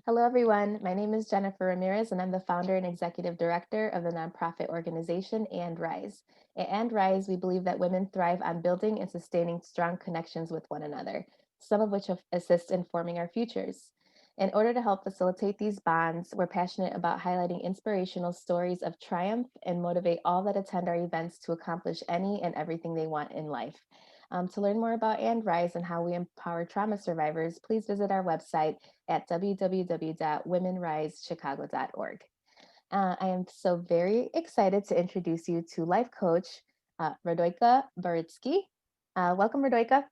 Hello, everyone. My name is Jennifer Ramirez, and I'm the founder and executive director of the nonprofit organization And Rise. At And Rise, we believe that women thrive on building and sustaining strong connections with one another, some of which assist in forming our futures. In order to help facilitate these bonds, we're passionate about highlighting inspirational stories of triumph and motivate all that attend our events to accomplish any and everything they want in life. To learn more about And Rise and how we empower trauma survivors, please visit our website at www.womenrisechicago.org. I am so very excited to introduce you to life coach Radojka Barycki. Welcome, Radojka.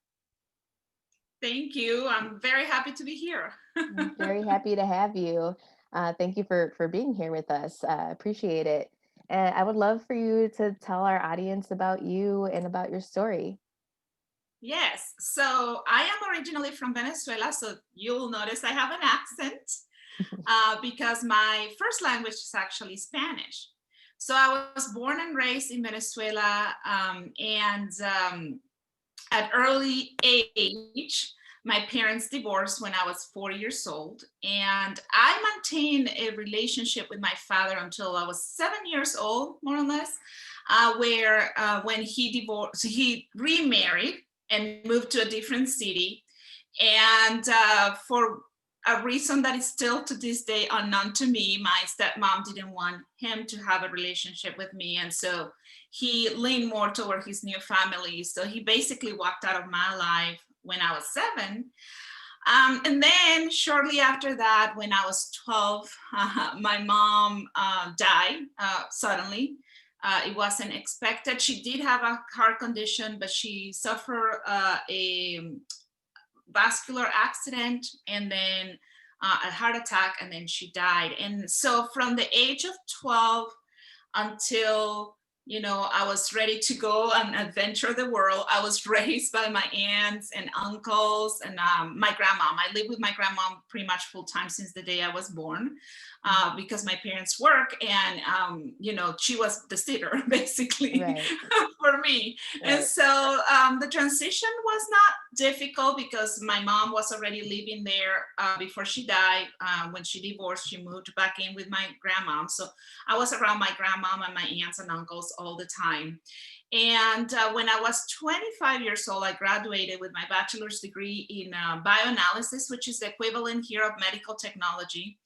Thank you. I'm very happy to be here. I'm very happy to have you. Thank you for being here with us. Appreciate it. And I would love for you to tell our audience about you and about your story. Yes. So I am originally from Venezuela. So you'll notice I have an accent because my first language is actually Spanish. So I was born and raised in Venezuela. And at early age, my parents divorced when I was 4 years old. And I maintained a relationship with my father until I was 7 years old, more or less, where when he divorced, he remarried and moved to a different city. And for a reason that is still to this day unknown to me, my stepmom didn't want him to have a relationship with me. And so he leaned more toward his new family. So he basically walked out of my life when I was 7. And then shortly after that, when I was 12, my mom died suddenly. It wasn't expected. She did have a heart condition, but she suffered a vascular accident and then a heart attack, and then she died. And so from the age of 12 until I was ready to go and adventure the world, I was raised by my aunts and uncles and my grandmom. I lived with my grandmom pretty much full time since the day I was born, because my parents work, and she was the sitter basically. Right. For me. And Right. so the transition was not difficult because my mom was already living there before she died. When she divorced, she moved back in with my grandmom. So I was around my grandmom and my aunts and uncles all the time. And when I was 25 years old, I graduated with my bachelor's degree in bioanalysis, which is the equivalent here of medical technology.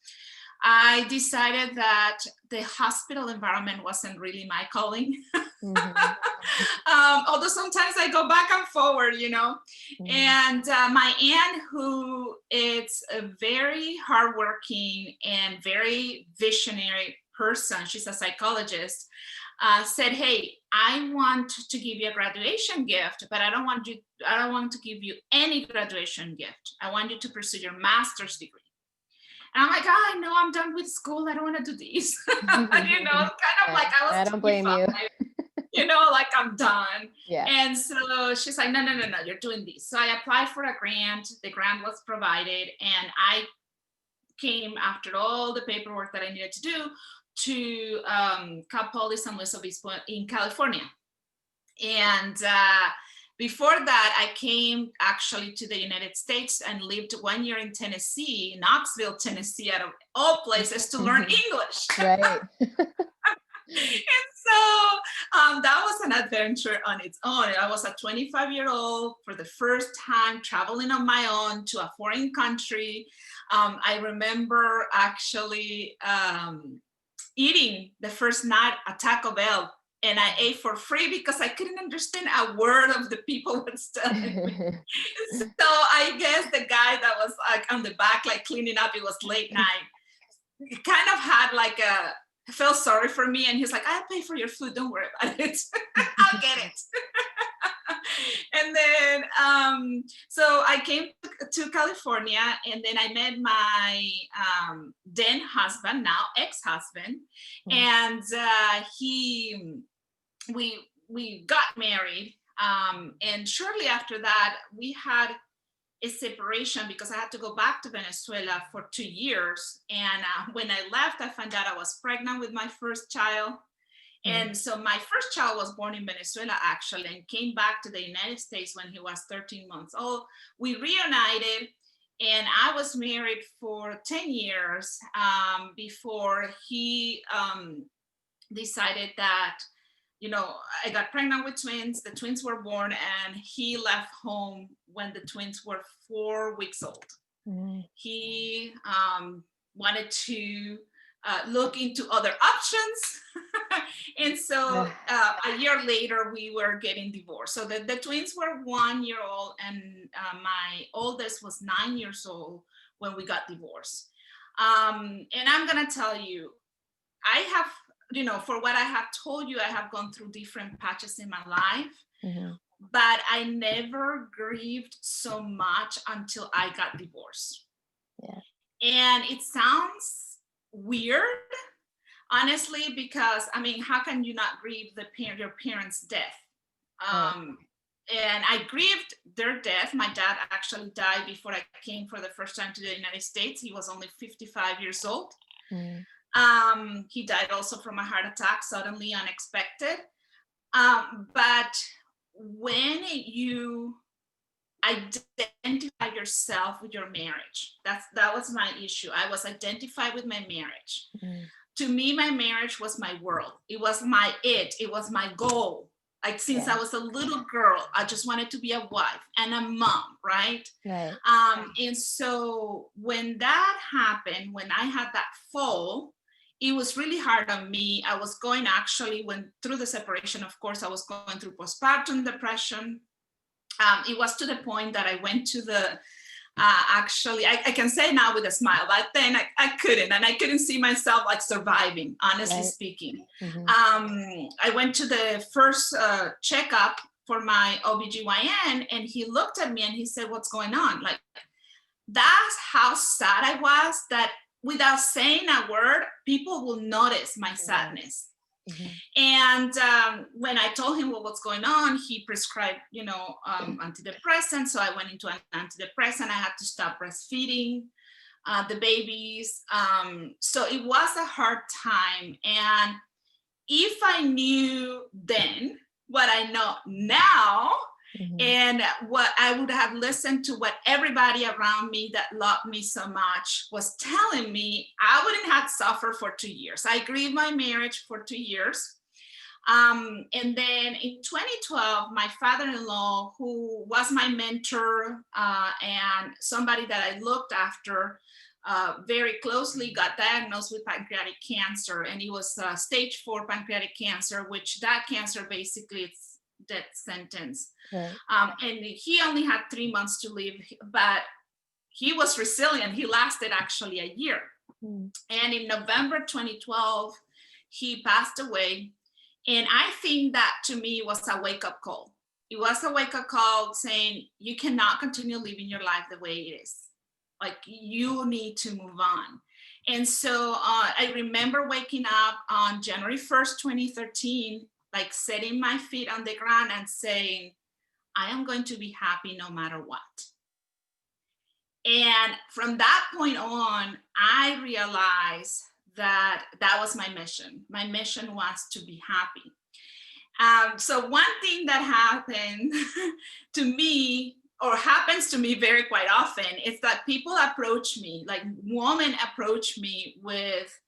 I decided that the hospital environment wasn't really my calling. Mm-hmm. Although sometimes I go back and forward. Mm-hmm. And my aunt, who is a very hardworking and very visionary person, she's a psychologist, said, "Hey, I want to give you a graduation gift, but I don't want to give you any graduation gift. I want you to pursue your master's degree." And I'm like, "Oh, no, I'm done with school. I don't want to do this." Kind of Yeah, like I was I don't blame 25, you. like I'm done. Yeah. And so she's like, "No, no, no, no, you're doing this." So I applied for a grant. The grant was provided, and I came after all the paperwork that I needed to do to Cal Poly San Luis Obispo in California. And before that, I came actually to the United States and lived 1 year in Tennessee, Knoxville, Tennessee, out of all places, to learn English. Right. And so that was an adventure on its own. I was a 25-year-old for the first time traveling on my own to a foreign country. I remember actually eating the first night at Taco Bell, and I ate for free because I couldn't understand a word of the people was telling me. So I guess the guy that was like on the back, like cleaning up, it was late night, he kind of had like felt sorry for me, and he's like, "I'll pay for your food, don't worry about it." I'll get it. And then so I came to California, and then I met my then husband, now ex-husband, and we got married, and shortly after that we had a separation because I had to go back to Venezuela for 2 years. And when I left, I found out I was pregnant with my first child. And so my first child was born in Venezuela, actually, and came back to the United States when he was 13 months old. We reunited, And I was married for 10 years before he decided that, I got pregnant with twins. The twins were born, and he left home when the twins were 4 weeks old. He wanted to look into other options. And so a year later, we were getting divorced. So the twins were 1 year old, and my oldest was 9 years old when we got divorced. And I'm going to tell you, I have, for what I have told you, I have gone through different patches in my life, but I never grieved so much until I got divorced. Yeah. And it sounds weird, honestly, because how can you not grieve your parents' death? And I grieved their death. My dad actually died before I came for the first time to the United States. He was only 55 years old. He died also from a heart attack, suddenly, unexpected. But when you identify yourself with your marriage, that was my issue. I was identified with my marriage. To me, my marriage was my world. It was it was my goal. Like since I was a little girl, I just wanted to be a wife and a mom, right? And so when that happened, when I had that fall, it was really hard on me. I was going through the separation, of course, I was going through postpartum depression. It was to the point that I went to the, I can say now with a smile, but then I couldn't, and I couldn't see myself like surviving, honestly speaking. I went to the first checkup for my OBGYN, and he looked at me and he said, "What's going on?" Like, that's how sad I was, that without saying a word, people will notice my sadness. And when I told him what was going on, he prescribed, antidepressants. So I went into an antidepressant. I had to stop breastfeeding the babies. So it was a hard time. And if I knew then what I know now, and what I would have listened to what everybody around me that loved me so much was telling me, I wouldn't have suffered for 2 years. I grieved my marriage for 2 years. And then in 2012, my father-in-law, who was my mentor and somebody that I looked after very closely, got diagnosed with pancreatic cancer. And it was stage 4 pancreatic cancer, which that cancer basically it's death sentence. And he only had 3 months to live, but he was resilient. He lasted actually a year. And in November 2012, he passed away. And I think that to me was a wake-up call. It was a wake-up call saying, you cannot continue living your life the way it is. Like, you need to move on. And so I remember waking up on January 1st, 2013, like setting my feet on the ground and saying, I am going to be happy no matter what. And from that point on, I realized that was my mission. My mission was to be happy. So one thing that happened to me, or happens to me very quite often, is that people approach me, like women approach me with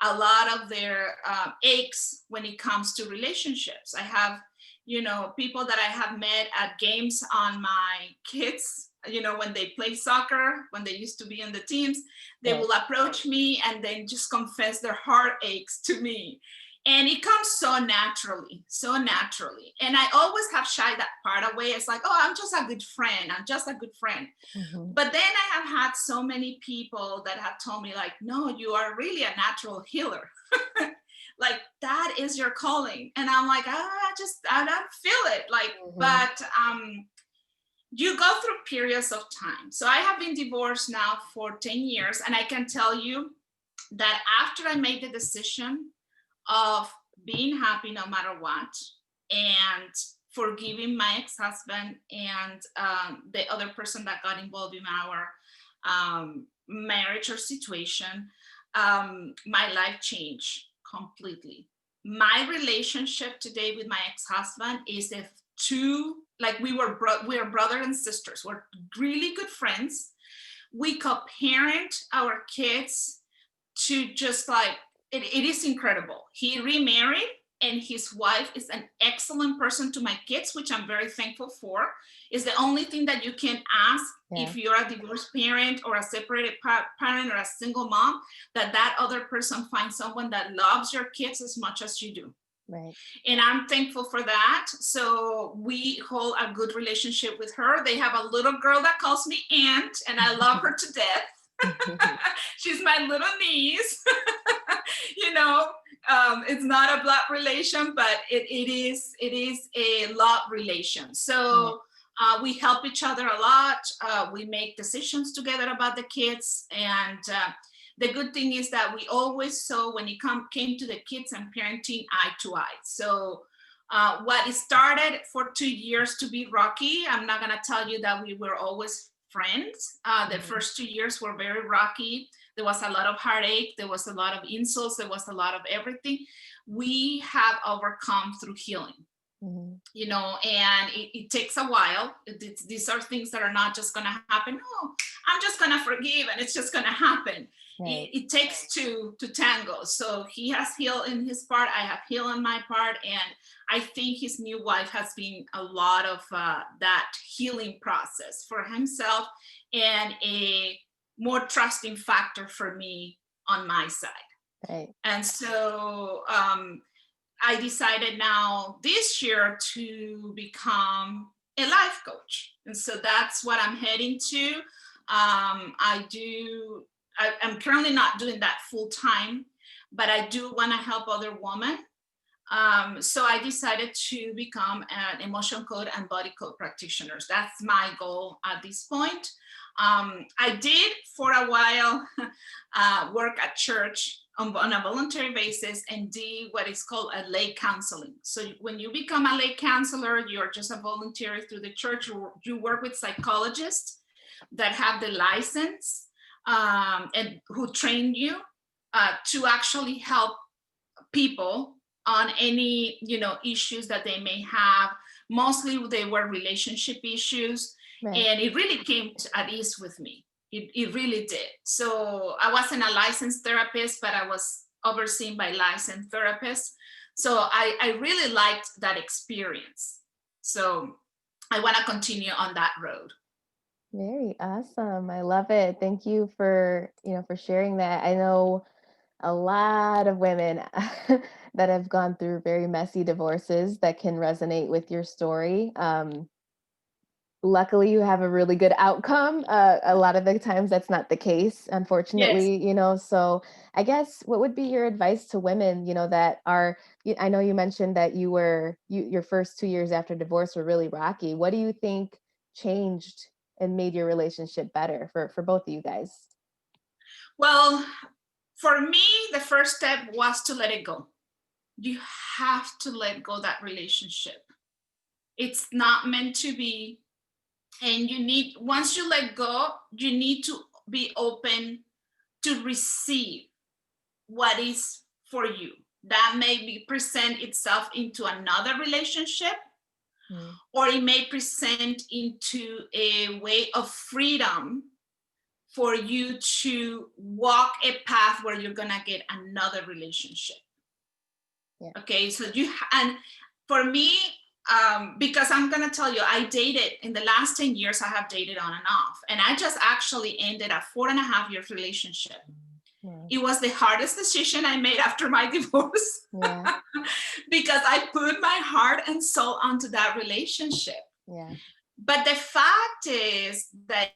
a lot of their aches when it comes to relationships. I have, people that I have met at games on my kids, when they play soccer, when they used to be in the teams, they will approach me and then just confess their heartaches to me. And it comes so naturally. And I always have shied that part away. It's like, oh, I'm just a good friend. But then I have had so many people that have told me, like, no, you are really a natural healer. Like, that is your calling. And I'm like, I don't feel it. Like, but you go through periods of time. So I have been divorced now for 10 years. And I can tell you that after I made the decision of being happy no matter what, and forgiving my ex-husband and the other person that got involved in our marriage or situation, my life changed completely. My relationship today with my ex-husband is we are brother and sisters. We're really good friends. we co-parent our kids to just like, it is incredible. He remarried and his wife is an excellent person to my kids, which I'm very thankful for. Is the only thing that you can ask if you're a divorced parent or a separated parent or a single mom, that other person finds someone that loves your kids as much as you do. Right. And I'm thankful for that. So we hold a good relationship with her. They have a little girl that calls me aunt, and I love her to death. She's my little niece. You know, it's not a blood relation, but it is a love relation. So we help each other a lot. We make decisions together about the kids, and the good thing is that we always saw, when it came to the kids and parenting, eye to eye. So what it started for 2 years to be rocky, I'm not gonna tell you that we were always friends. The first 2 years were very rocky. There was a lot of heartache. There was a lot of insults. There was a lot of everything. We have overcome through healing. You know, and it takes a while. These are things that are not just going to happen. Oh, I'm just going to forgive and it's just going to happen. Right. It takes two to tango. So he has healed in his part. I have healed on my part. And I think his new wife has been a lot of that healing process for himself, and a more trusting factor for me on my side. Right. And so I decided now this year to become a life coach. And so that's what I'm heading to. I'm currently not doing that full time, but I do want to help other women. So I decided to become an emotion code and body code practitioner. That's my goal at this point. I did for a while work at church on a voluntary basis and did what is called a lay counseling. So when you become a lay counselor, you're just a volunteer through the church. You work with psychologists that have the license and who train you to actually help people on any, you know, issues that they may have. Mostly they were relationship issues. Right. And it really came at ease with me. It really did. So I wasn't a licensed therapist, but I was overseen by licensed therapists. So I really liked that experience. So I want to continue on that road. Very awesome. I love it. Thank you for, for sharing that. I know a lot of women that have gone through very messy divorces that can resonate with your story. Luckily, you have a really good outcome. A lot of the times that's not the case, unfortunately, yes. So I guess what would be your advice to women, that are, I know you mentioned that your first 2 years after divorce were really rocky. What do you think changed and made your relationship better for both of you guys? Well, for me, the first step was to let it go. You have to let go that relationship. It's not meant to be. And once you let go, you need to be open to receive what is for you. That may present itself into another relationship, or it may present into a way of freedom for you to walk a path where you're gonna get another relationship. Yeah. Okay, so and for me, because I'm gonna tell you, I dated in the last 10 years, I have dated on and off, and I just actually ended a 4.5 year relationship. Yeah. It was the hardest decision I made after my divorce. Yeah. Because I put my heart and soul onto that relationship. Yeah. But the fact is that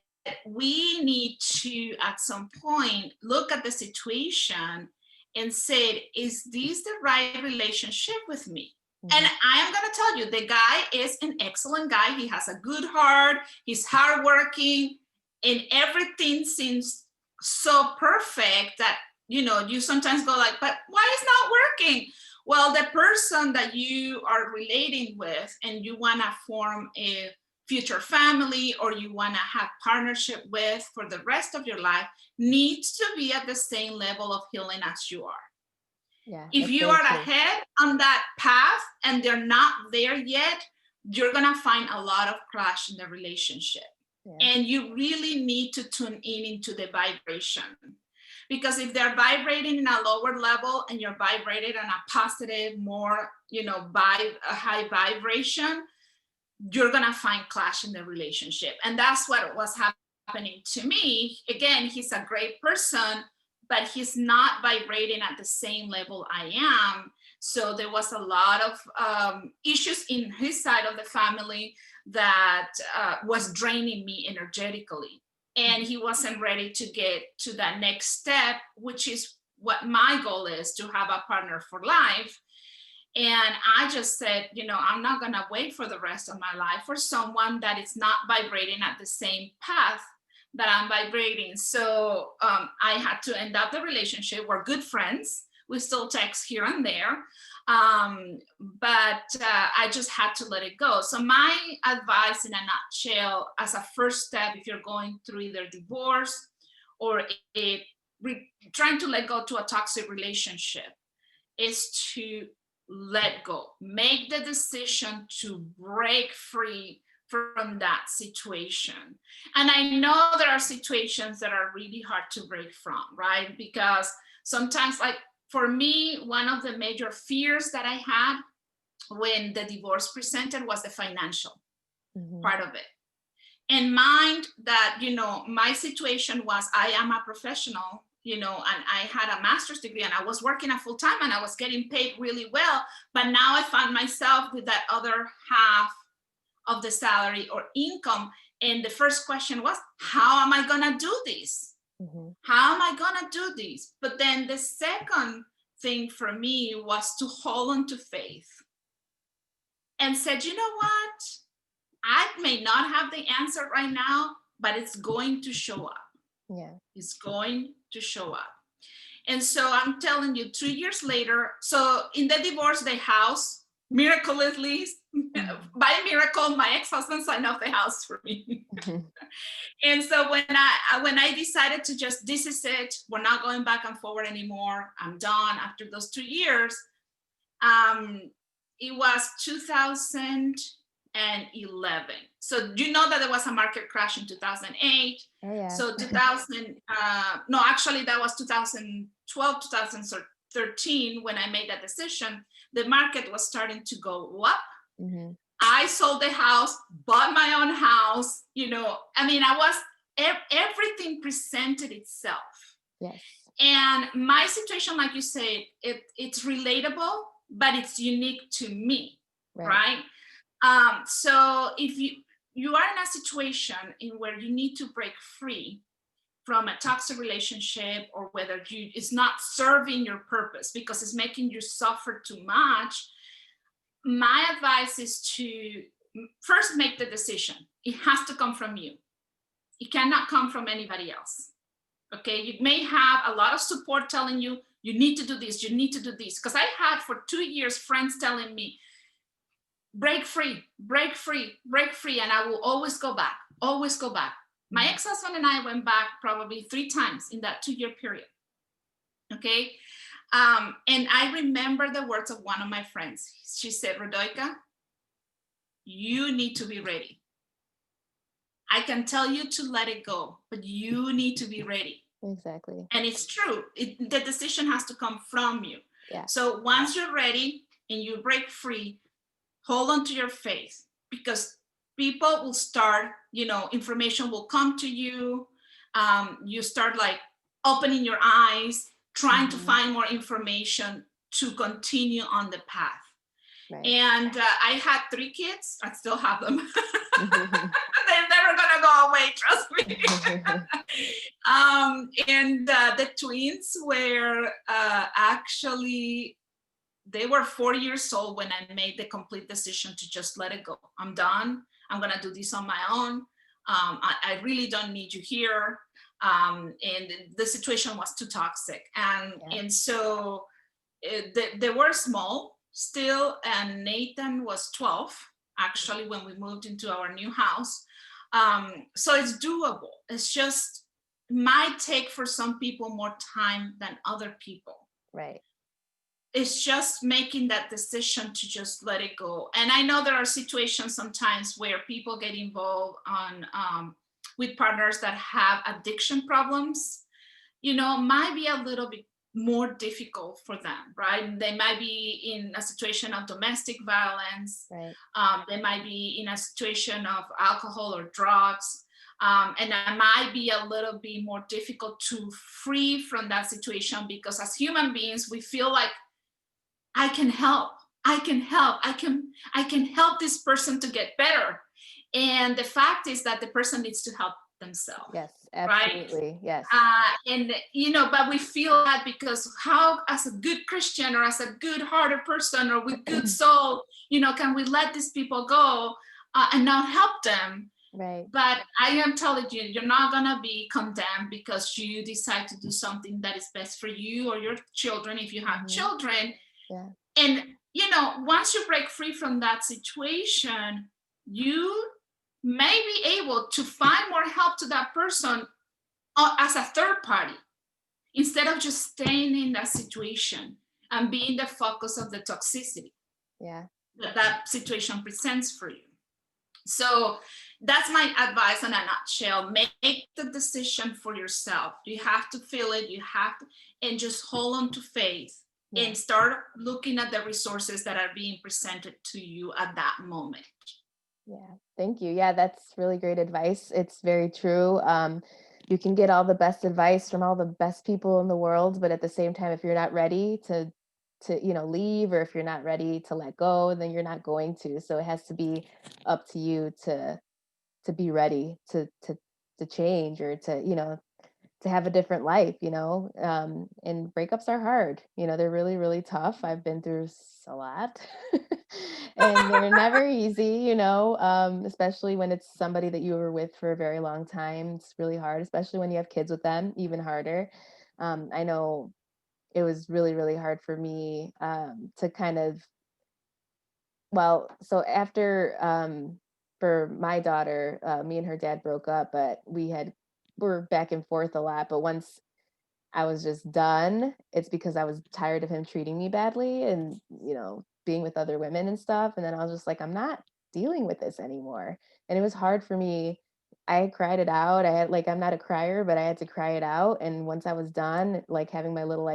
we need to, at some point, look at the situation and say, is this the right relationship with me? And I am going to tell you, the guy is an excellent guy. He has a good heart. He's hardworking, and everything seems so perfect that, you sometimes go like, but why is not working? Well, the person that you are relating with and you want to form a future family, or you want to have partnership with for the rest of your life, needs to be at the same level of healing as you are. Yeah, if you are ahead on that path and they're not there yet, you're going to find a lot of clash in the relationship. Yeah. And you really need to tune in into the vibration. Because if they're vibrating in a lower level and you're vibrating on a positive, more, a high vibration, you're going to find clash in the relationship. And that's what was happening to me. Again, he's a great person, but he's not vibrating at the same level I am. So there was a lot of issues in his side of the family that was draining me energetically. And he wasn't ready to get to that next step, which is what my goal is, to have a partner for life. And I just said, I'm not going to wait for the rest of my life for someone that is not vibrating at the same path that I'm vibrating. So I had to end up the relationship. We're good friends. We still text here and there. But I just had to let it go. So my advice in a nutshell, as a first step, if you're going through either divorce or trying to let go to a toxic relationship, is to let go. Make the decision to break free from that situation. And I know there are situations that are really hard to break from, right? Because sometimes, like for me, one of the major fears that I had when the divorce presented was the financial part of it. And mind that, my situation was, I am a professional, and I had a master's degree and I was working a full time and I was getting paid really well. But now I found myself with that other half of the salary or income. And the first question was, how am I going to do this? How am I going to do this? But then the second thing for me was to hold on to faith and said, you know what? I may not have the answer right now, but it's going to show up. Yeah. It's going to show up. And so I'm telling you, 2 years later, so in the divorce, the house, miraculously, by miracle, my ex-husband signed off the house for me. And so when I decided to just, this is it, we're not going back and forward anymore, I'm done after those 2 years, it was 2011. So you know that there was a market crash in 2008. Oh, yeah. So 2000, no, actually that was 2012, 2013 when I made that decision. The market was starting to go up. I sold the house, bought my own house, everything presented itself. Yes. And my situation, like you said, it's relatable, but it's unique to me, right? So if you are in a situation in where you need to break free from a toxic relationship, or whether it's not serving your purpose because it's making you suffer too much, my advice is to first make the decision. It has to come from you. It cannot come from anybody else. Okay, you may have a lot of support telling you, you need to do this, you need to do this. Because I had for 2 years friends telling me, break free, break free, break free. And I will always go back, always go back. My ex-husband and I went back probably 3 times in that 2-year period. Okay. And I remember the words of one of my friends. She said, Radojka, you need to be ready. I can tell you to let it go, but you need to be ready. Exactly. And it's true. The decision has to come from you. Yeah. So once you're ready and you break free, hold on to your faith, because people will start, information will come to you. You start like opening your eyes, trying to find more information to continue on the path. Right. And I had 3 kids. I still have them. They're never gonna go away, trust me. And the twins were actually, they were 4 years old when I made the complete decision to just let it go. I'm done. I'm gonna do this on my own. I really don't need you here. And the situation was too toxic. And so they were small still, and Nathan was 12 actually when we moved into our new house. So it's doable. It's just might take for some people more time than other people. Right. It's just making that decision to just let it go. And I know there are situations sometimes where people get involved on with partners that have addiction problems, might be a little bit more difficult for them, right? They might be in a situation of domestic violence. Right. They might be in a situation of alcohol or drugs. And that might be a little bit more difficult to free from that situation, because as human beings, we feel like I can help, I can help, I can help this person to get better. And the fact is that the person needs to help themselves. Yes, Right. absolutely. Yes. And but we feel that, because how, as a good Christian or as a good hearted person or with good soul, can we let these people go and not help them? Right. But I am telling you, you're not gonna be condemned because you decide to do something that is best for you or your children, if you have children. Yeah. And once you break free from that situation, you may be able to find more help to that person as a third party, instead of just staying in that situation and being the focus of the toxicity that situation presents for you. So that's my advice in a nutshell. Make the decision for yourself. You have to feel it. You have to, and just hold on to faith and start looking at the resources that are being presented to you at that moment. Yeah, thank you. Yeah, that's really great advice. It's very true. You can get all the best advice from all the best people in the world, but at the same time, if you're not ready to leave, or if you're not ready to let go, then you're not going to. So it has to be up to you to be ready to change, or to have a different life, and breakups are hard. They're really, really tough. I've been through a lot and they're never easy, especially when it's somebody that you were with for a very long time. It's really hard, especially when you have kids with them, even harder. I know it was really, really hard for me to kind of, so after, for my daughter, me and her dad broke up, but we're back and forth a lot. But once I was just done, it's because I was tired of him treating me badly and, being with other women and stuff. And then I was just like, I'm not dealing with this anymore. And it was hard for me. I cried it out. I'm not a crier, but I had to cry it out. And once I was done, like having my little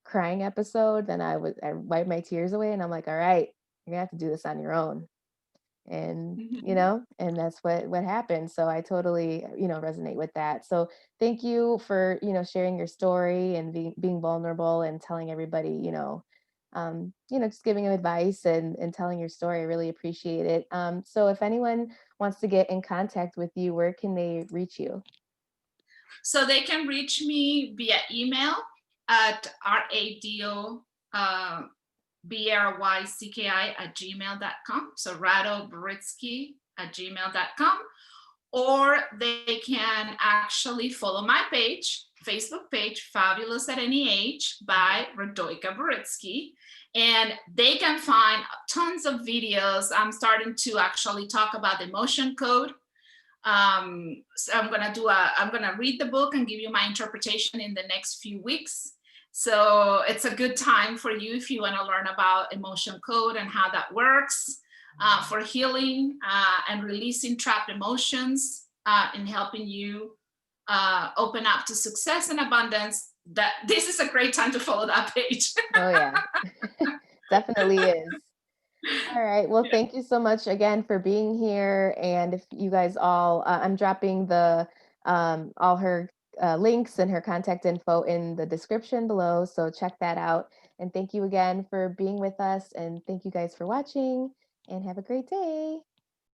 crying episode, then I wiped my tears away and I'm like, all right, you're gonna have to do this on your own. And and that's what happened. So I totally resonate with that. So thank you for sharing your story and being vulnerable and telling everybody, just giving them advice and telling your story. I really appreciate it. So if anyone wants to get in contact with you, where can they reach you? So they can reach me via email at rado BRYCKI@gmail.com. So radobarycki@gmail.com. Or they can actually follow my page, Facebook page, Fabulous at Any Age by Radojka Barycki. And they can find tons of videos. I'm starting to actually talk about the emotion code. So I'm gonna read the book and give you my interpretation in the next few weeks. So it's a good time for you if you want to learn about emotion code and how that works for healing and releasing trapped emotions and helping you open up to success and abundance. That this is a great time to follow that page. Oh yeah, definitely is. All right. Well, thank you so much again for being here. And if you guys all, I'm dropping all her links and her contact info in the description below. So check that out. And thank you again for being with us. And thank you guys for watching, and have a great day.